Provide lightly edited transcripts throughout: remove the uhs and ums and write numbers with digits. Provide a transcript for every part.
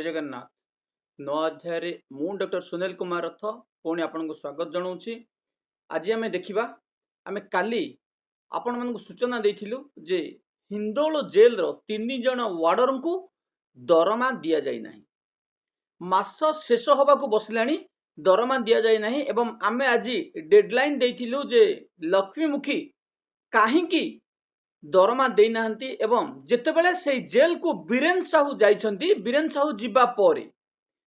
जगन्नाथ नौ अध्याय मु डॉक्टर सुनील कुमार रथ पुणी आपन को स्वागत जनाऊँगी। आज आम देखा आम काली आपण मानक सूचना देथिलु जे हिंदोल जेल रो 3 जन वार्डर को दरमा दिया जाय नाही। मास शेष होबा को बसलाणी दरमा दिया जाय नाही एवं आमे आज डेडलाइन देथिलु जे लक्ष्मीमुखी काहींकी दरमा दे नाहंती एवं जेतेबेले से जेल को बीरेन साहू जाइछंती बीरेन साहू जिबा परे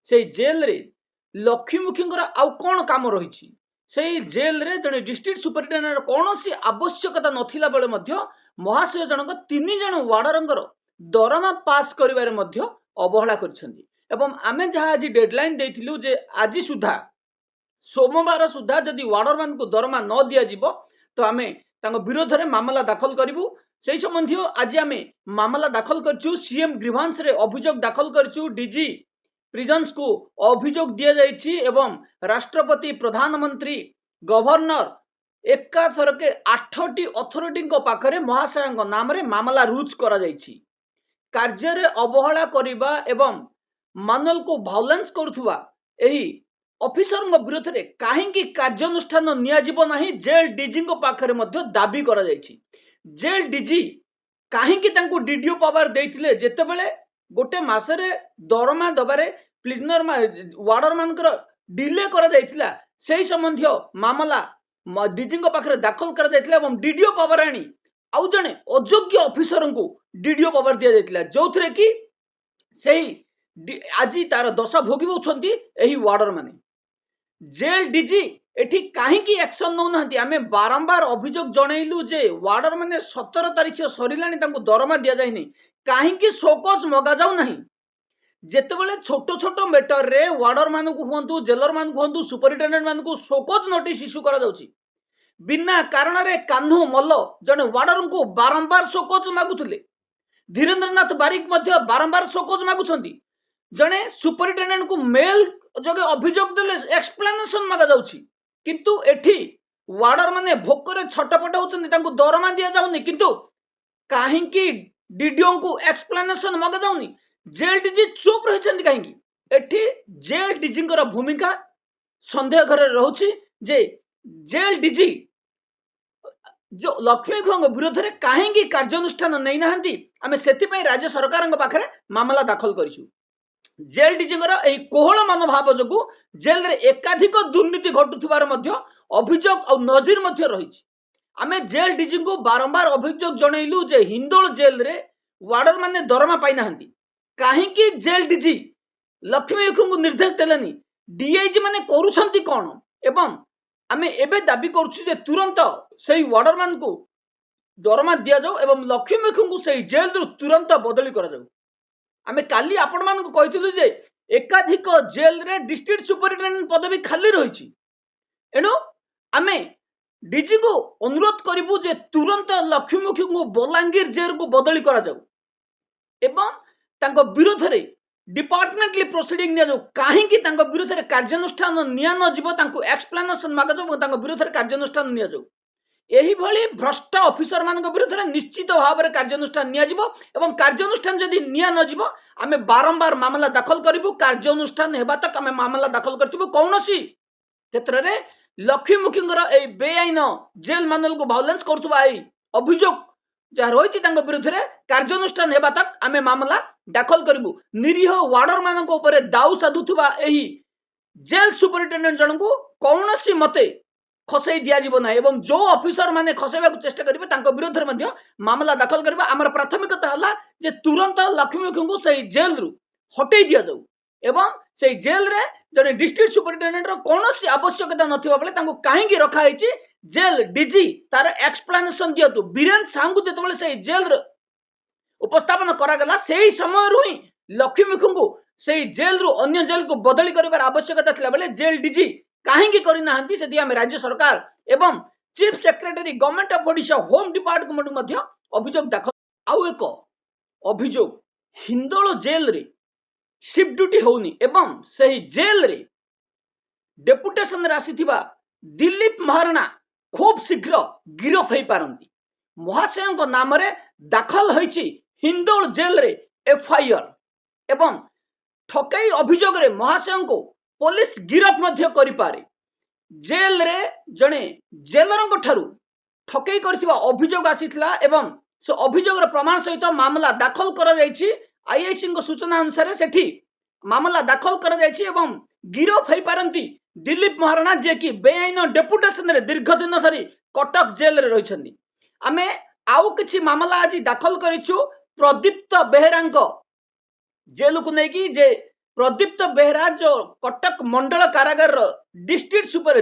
से जेल रे लक्ष्मीमुखींकर आउ कोन काम रहिछि से जेल रे जने डिस्ट्रिक्ट सुपरिटेंडेंट कोनोसी आवश्यकता नथिला बेले मध्य महाशय जनक 3 जन वार्डरंकर दरमा पास करिवारे मध्य अवहेला करछंती एवं आमे जहा आज डेडलाइन देथिलु जे आज सुधा सोमवार सुधा जदि वार्डर मान को दरमा न दिया जिवो तो आमे तांको विरोध रे मामला दाखल करिवु। से संबंधी आज आमे मामला दाखल करछु। सीएम ग्रीवांस रे अभियोग दाखल करछु। डीजी प्रिजन्स को अभियोग दिया जाइछि एवं राष्ट्रपति प्रधानमंत्री गवर्नर एकाथर के 8टी अथॉरिटी को पाखरे महाशय नाम रे मामला रुज करा जाइछि। कार्य रे अवहेला करिबा एवं मानुअल को वायलेंस करुथुवा एही ऑफिसर विरोध में कहीं कार्यानुष्ठान नियाजिबो नाही जेल डीजी को पाखरे मध्य दाबी करा जाइछि। जेल डीजी कहीं डीडीओ पावर देइथिले जेतेबेले गोटे मासरे दरमा दबारे प्रिजनर वार्डर मानकर डिले करा जाइथिला सेही संबंधी मामला डीजी को पाखरे दाखल करा जाइथिला एवं डीडीओ पावर आनी आउ जने अयोग्य ऑफिसर को डीडीओ पावर दिया जाइथिला जोथरे कि सेही आज तार दशा भोगिबोछंती एही वार्डर माने। जेल डीजी एठी कहीं एक्शन नौ नाहंती आमे बारंबार अभियोग जणैलु जे वार्डर माने 17 तारिख सरिलानी तांको दरमा दिया जाय नै कहीं शोकज मगा जाऊ नाही। जेतेबेले छोटो छोटो मैटर रे वार्डर मान को हुंतु जेलर मान को हुंतु सुपरिटेंडेंट मान को शोकज नोटिस इश्यू करा जाउची बिना कारण रे कान्हू मल्ल जने वार्डर को बारंबार शोकज मागुथले। धीरेन्द्रनाथ बारिक मध्य बारंबार शोकज मागुछंती जने सुपरिटेंडेंट को मेल जगे अभियोग देले एक्सप्लेनेशन मागा जाउची किंतु एठी वार्डर माने भोकरे छटपट होतनी तांको दरमा दिया जाउनी किंतु काहेकि डीडीओ को एक्सप्लेनेशन मागा जाउनी। जेल डीजी चुप रहिछंती काहेकि एठी जेल डीजी कर भूमिका संदेह घरे रहउची जे जेल डीजी जो लक्ष्मी खुंग विरोध रे काहेकि कार्यानुष्ठान नै नाहंती आमे सेति पई राज्य सरकार पाखरे मामला दाखल करिछु। जेल डीजी कोहल मनोभाव जो जेल रे एकाधिक दुर्नीति घटुवार अभियोग और नजीर रही। आमे जेल डीजी को बारंबार अभियोग जनइलु जे हिंदोल जेल रे वार्डर माने दरमा पाई नाहंती काहेकि जेल डीजी लक्ष्मी को निर्देश देलेनी डीआईजी माने करूछंती कोन एवं आमे एबे दाबी करछु जे तुरंत सेही वार्डर मान को दरमा दिया जाऊ एवं लक्ष्मी को सेही जेल रु तुरंत बदली करा जाऊ। आमे काली आपण मान को कहितलु जे एकाधिक जेल रे डिस्ट्रिक्ट सुपरिटेंडेंट पदवी खाली रहिछि एनो आमे डीजी को अनुरोध करिवु जे तुरंत लक्ष्मीमुखी को बलांगीर जेल को बदली करा जाऊ एवं तांको विरोध रे डिपार्टमेंटली प्रोसीडिंग निया जाऊ काहेकि तांको विरोध रे कार्यानुष्ठान निया न जीव तांको एक्सप्लेनेशन मागा जाऊ तांको विरोध रे कार्यानुष्ठान निया जाऊ। एही भली भ्रष्ट ऑफिसर मान विरोध में निश्चित भाव में कार्यानुष्ठान नियाजिबो एवं कार्यानुष्ठान जदि निया न जीवो आमे बारंबार मामला दाखल करिवु। कार्यानुष्ठान हेबा तक आमे मामला दाखल करथिबु। कौनसी क्षेत्र रे लक्ष्मीमुखींगर ए बेआईन जेल मानुअल को वायलेंस करथुबा ए अभियोग जा रहिछि तांको विरोध रे कार्यानुष्ठान हेबा तक आमे मामला दाखल करिवु। निरीह वार्डर मानक ऊपर दाऊ साधुथुबा एही जेल सुपरिटेंडेंट जन को कौनसी मते खसई दिया जीव ना एवं जो ऑफिसर माने खसैबा को चेष्टा करिवे तांको विरोध रे मध्य मामला दाखल करबा। हमर प्राथमिकता हला जे तुरंत लक्ष्मीमुखी को सही जेल रु हटै दिया जाऊ एवं सही जेल रे जने डिस्ट्रिक्ट सुपरिटेंडेंट रो कोनोसी आवश्यकता नथिबा बेले तांको काहेकि रखा हैछि जेल डीजी तार एक्सप्लेनेशन दियतु। बीरेन सांगु जेतबेले सही जेल रे उपस्थापन करा गला सेही समय रु ही लक्ष्मीमुखी को सही जेल रु अन्य जेल को बदली करिवार आवश्यकता थिला बेले जेल डीजी काहेकि करि नाहंती सेति हम राज्य सरकार एवं chief secretary government of Odisha home department मध्य अभियोग दाखल। आउ एक अभियोग हिंदोल जेल रे शिफ्ट ड्यूटी होनी एवं सही जेल रे डेपुटेशन रे आसीथिबा दिलीप महाराणा खूब शीघ्र गिरफ होई पारंती। महाशय नाम रे दाखल होईछि हिंदोल जेल रे एफआईआर एवं ठकई अभियोग रे महाशय को पुलिस गिरफ मध्य करि पारे। जेल रे जने जेलर ठारू ठकई करथिबा अभियोग आसीथिला एवं से अभियोग प्रमाण सहित मामला दाखल करा जायछि। आईआईसी को सूचना अनुसार सेठी मामला दाखल करा जायछि एवं गिरफ होई पारंती दिलीप महाराणा जे कि बेआईन डेपुटेशन रे दीर्घ दिन धरी कटक जेल रे रहिछन्ती। आमे आउ किछि मामला आज दाखल करिछु प्रदीप्त बेहेरांको जेल को नहीं कि जे प्रदीप्त बेहरा जो कटक मंडल कारागार डिस्ट्रिक्ट सुपर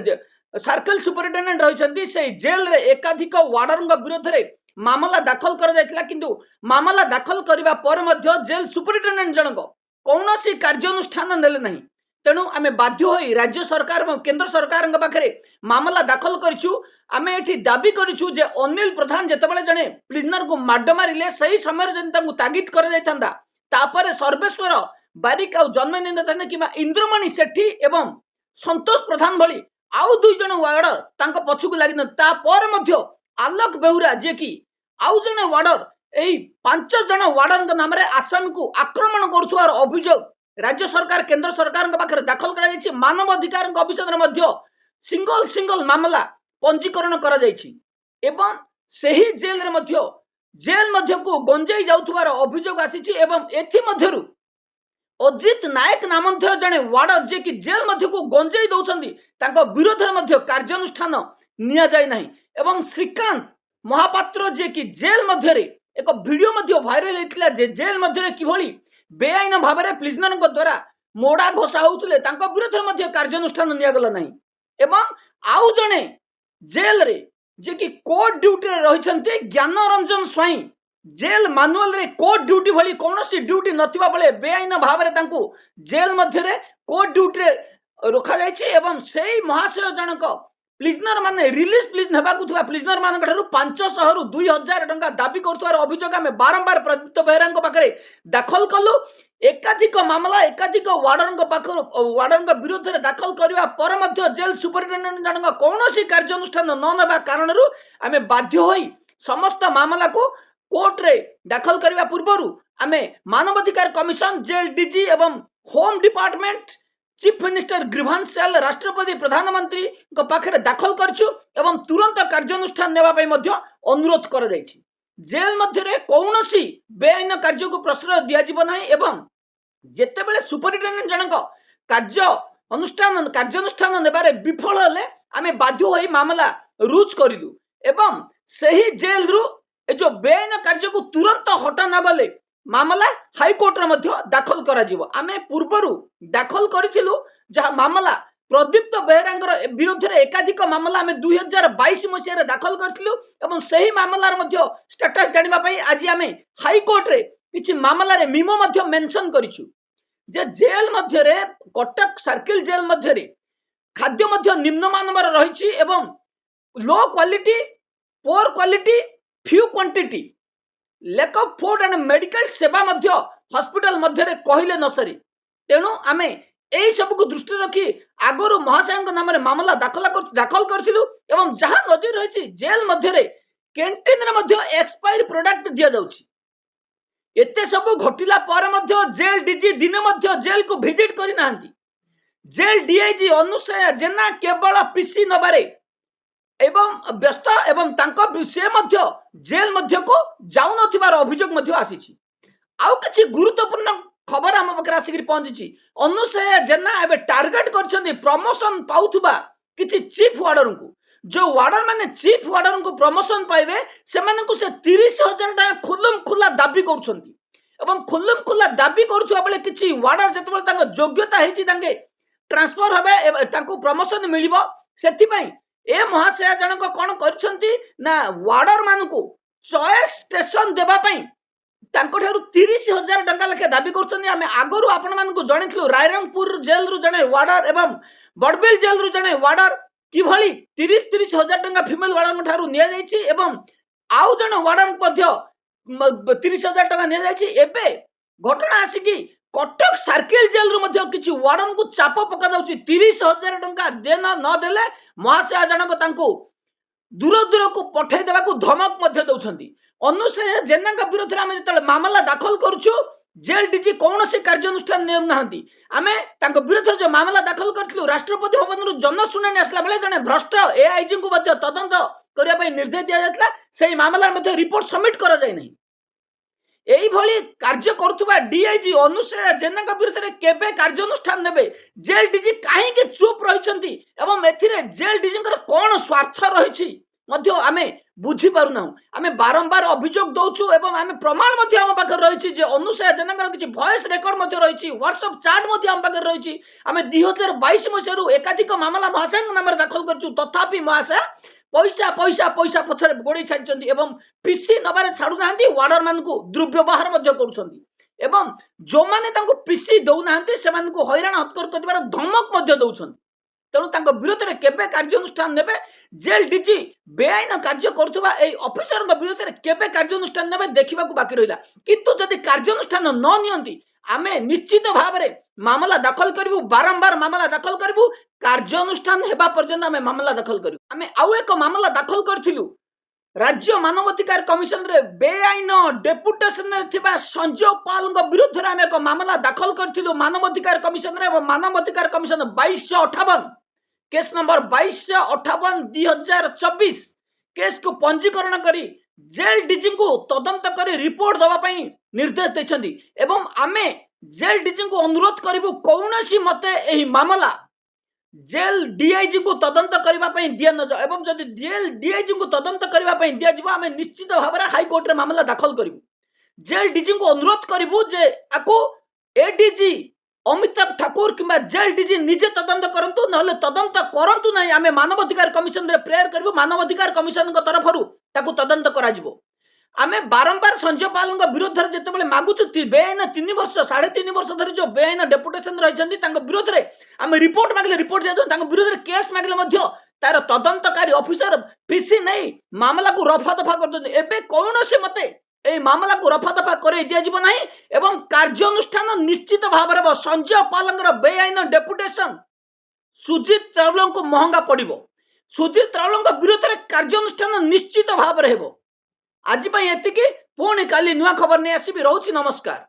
सर्कल सुपरिटेडेंट रही से जेल रे एकाधिक वार्डर विरोध रे मामला दाखल कर जायतिला किंतु मामला दाखल करबा पर मध्य जेल सुपरिटेडेंट जनक कौनसी कार्यानुष्ठान नेले नहीं। तेणु आमे बाध्य होई राज्य सरकार और केंद्र सरकार पाखे मामला दाखल करिछु। आमे एठी दाबी करिछु जे अनिल प्रधान जेतेबेले जने प्रिजनर को माड मारिले सही समय जन तांकु तागिद कर जायथांदा तापर सर्वेश्वर बारिक आ जन्मनिंदन कि इंद्रमणि सेठी एवं संतोष प्रधान भली आउ दुई जन वार्डर तांको पछुक लागिन तापर मध्य आलोक बेहुरा जे कि आउ जने वार्डर एई 5 जन वार्डर नाम रे आसाम को आक्रमण करुथुवार अभियोग राज्य सरकार केंद्र सरकार पाखे दाखल करा जायछि। मानव अधिकार अभिषेक मध्य सिंगल मामला पंजीकरण करा जायछि एवं सही जेल मध्य को गंजाई जाउथुवार अभियोग आसीछि एवं एथि मध्यरु अजित नायक नाम जने वार्डर जे कि जेल मध्य को गंजाई दौरान तांको विरोध में कार्यानुष्ठान निया जाय नहीं एवं श्रीकांत महापात्र जे कि जेल मध्य एक वीडियो मध्य वायरल होता जे जेल मध्य किभली बेआईन भाव में प्रिजनर द्वारा मोड़ा घोषा होते विरोध में कार्यानुष्ठान निया गला नहीं एवं आउ जने जेल रे जे कि कोर्ट ड्यूटी रे रहिसंते ज्ञान रंजन स्वाई जेल मानुअल रे कोर्ट ड्यूटी भली कौनसी ड्यूटी नथिबा बेले बेआईन भाव में तांकु जेल मध्य रे कोर्ट ड्यूटी रे रखा जायछि एवं सेही महाशय जनक प्रिजनर माने रिलीज प्लीज हेबाकु थुवा प्रिजनर मानक ठारू 500 रु 2000 टंका दाबी करथुवार अभियोग आमे बारंबार प्रदीप्त बेहरांक पाखरे दाखल कलु। एकाधिक मामला एकाधिक वार्डर विरोध में दाखल करबा पर मध्य जेल सुपरिटेडेंट जनक कौनसी कार्यानुष्ठान न नेबा कारणरू आमे बाध्य होई समस्त मामला को कोर्ट रे दाखल करबा पूर्वरु आमे मानवाधिकार कमिशन जेल डीजी एवं home department chief minister grievance cell राष्ट्रपति प्रधानमंत्री को पाखरे दाखल करछु एवं तुरंत कार्यानुष्ठान नेबा पई मध्य अनुरोध कर जायछि। जेल मध्य रे कौनसी बेआईन कार्य को प्रश्रय दिया जीव नाही एवं जेतेबेले सुपरिटेडेंट जनक कार्यानुष्ठान नेबारे विफल हेले आमे बाध्य होई मामला रुज करिलु एवं सही जेल रु ए जो बेआईन कार्य को तुरंत हटा न गले मामला हाईकोर्ट रे मध्य दाखल करा जीवो। आमे पूर्वरु दाखल करिथिलु जहा मामला प्रदीप्त बेहरांगर विरोध रे एकाधिक मामला आमे 2022 मसिया रे दाखल करथिलु एवं सही मामला रे मध्य स्टेटस जानिबा पई आज आमे हाईकोर्ट रे किछि मामला रे मिमो मध्य मेंशन करिछु जे जेल मध्य रे कटक सर्किल जेल मध्य रे खाद्य मध्य निम्न मानवर रहिछि एवं low quality poor quality few quantity lack of food and medical सेवा मध्य हॉस्पिटल मध्य रे कहिले न सरी। तेणु आमे एई सब को दृष्टि रखी आगरो महाशय नाम रे मामला दाखल करथिलु एवं जहां नजर रहिछि जेल मध्य रे कैंटीन रे मध्य एक्सपायर प्रोडक्ट दिया जाउछि। एते सब घटिला पर मध्य जेल डीजी दिन मध्य जेल को विजिट करि नाहंती। जेल डीआईजी अनुसया जेना केवल पीसी नबारे एवं व्यस्त एवं तांको से मध्य जेल मध्य को जाउ नथिबार अभियोग मध्य आसीछि। आउ किछि गुरुत्वपूर्ण खबर हम पाखरे आसिकरी पहुंची अनुसया जेना एबे टार्गेट करछन्ती प्रमोशन पाउथबा किछि चीफ वार्डर को जो वार्डर माने चीफ वार्डर को प्रमोशन पाइबे से माने को से 30,000 टका खुल्लम खुल्ला दाबी करछन्ती एवं खुल्लम खुल्ला दाबी करथुवा बेले किछि वार्डर जतबेले तांको योग्यता हेछि तांगे ट्रांसफर हबे तांको प्रमोशन मिलिबो। सेति पई ए महाशय जनक कोन करछन्ती ना वार्डर मानको चॉइस स्टेशन देबा पई तांको ठारू 30,000 टका लेखे दाबी करछन्ती। आमे आगरु आपण मानको जणितलु रायरंगपुर जेल रु जने वार्डर एवं बडबिल जेल रु जने वार्डर कि भली 30,000 टका फीमेल वार्डर ठारू निया जायछि एवं आउ जने वार्डर मध्य 30,000 टका निया जायछि। एबे घटना आसिकी कटक सर्किल जेल रु मध्य किछि वार्डन को चाप पका जाउछि 30,000 टका देना न देले महाशय जनक तांको दूर दूर को पठै देबा को धमक मध्य दउछन्ती। अनुसया जेना का विरोध रे आमे जतले मामला दाखल करूछु जेल डीजी कौन से कार्यानुष्ठान नेउ नाहंती आमे तांको विरोध जो मामला दाखल करथिलु राष्ट्रपति भवन रु जनशुनानी आसला बेले जने भ्रष्ट एआईजी को मध्य तदंत करिया पई निर्देश दिया जातला सेही मामला मध्य रिपोर्ट सबमिट करा जाय नहीं एई भली कार्य करथुबा डीआईजी अनुसया जेना विरुद्ध रे केबे कार्यानुष्ठान नेबे जेल डीजी काहे के चुप रहिसंती एवं एथिरे जेल डीजी कोन स्वार्थ रहिछि मध्य आमे बुझी पारु ना आमे बारंबार अभियोग दउछु एवं आमे प्रमाण मध्य हम पाखर रहिछि जे अनुसया जेना किछि वॉइस रेकॉर्ड मध्य रहिछि व्हाट्सएप चैट मध्य हम पाखर रहिछि आमे 2022 मसियारु एकाधिक मामला महाशय नाम दाखल करछु तथापि महाशय पैसा पैसा पैसा पथर गोड़ी छाड़ी एवं पीसी नबारे छाड़ू ना वार्डर मान दुर्व्यवहार एवं जो माने पीसी दौना से हैरान हत्कर कर धमक दौरान तेणु विरोध में केबे कार्यानुष्ठान नेबे जेल डीजी बेआईन कार्य करुवा ऑफिसर विरोध में केबे कार्यानुष्ठान नेबे देखा बाकी रहा किंतु जदि कार्यानुष्ठान न नियंती आमे निश्चित भाव में मामला दाखल करूँ बारंबार मामला दाखल करूँ कार्यानुष्ठान हेबा पर्यंत आमे मामला दाखल करूँ आमे आउ एक मामला दाखल करथिलु राज्य मानवाधिकार कमिशन रे बेआईन डेपुटेशन रे थिबा संजय पाल विरुद्ध रे आमे एक मामला दाखल करथिलु मानवाधिकार कमिशन रे मानवाधिकार कमिशन 2258 केस नंबर 2258 2024 केस को पंजीकरण करी जेल डीजी को तदंत करी रिपोर्ट दवा पई निर्देश देछंती एवं आमे जेल डीजी को अनुरोध करिवु कौनसी मते एही मामला जेल डीआईजी को तदंत करबा पई दिया न जाय एवं जदि जेल डीआईजी को तदंत करबा पई दिया जिवो आमे निश्चित भाव रे हाई कोर्ट रे मामला दाखल करिवु जेल डीजी को अनुरोध करिवु जे आको एडीजी अमिताभ ठाकुर किंबा जेल डीजी निजे तदंत करंतु नहले तदंत करंतु नहीं आमे मानवाधिकार कमिशन रे प्रेयर करिवु मानवाधिकार कमिशन को तरफरु ताकू तदंत करा जिवो आमे बारंबार संजय पाल विरोध में जिते मागुचु बेआईन 3 वर्ष 3.5 वर्ष धरी जो बेआईन डेपुटेशन रही विरोध में आम रिपोर्ट मांगे रिपोर्ट दिया विरोध में केस मांगे तार तदंतकारी ऑफिसर पीसी नहीं मामला को रफा दफा कर कौन से मते ए मामला को रफा दफा कर दिया जीव नहीं एवं कार्यानुष्ठान निश्चित भाव में संजय पाल बेआईन डेपुटेशन सुजीत राउल को महंगा पड़ो सुजीत राउल विरोध में कार्यानुष्ठान निश्चित भाव में आज एतिकी पुणी काली नुआ खबर नहीं आसबि। रोची नमस्कार।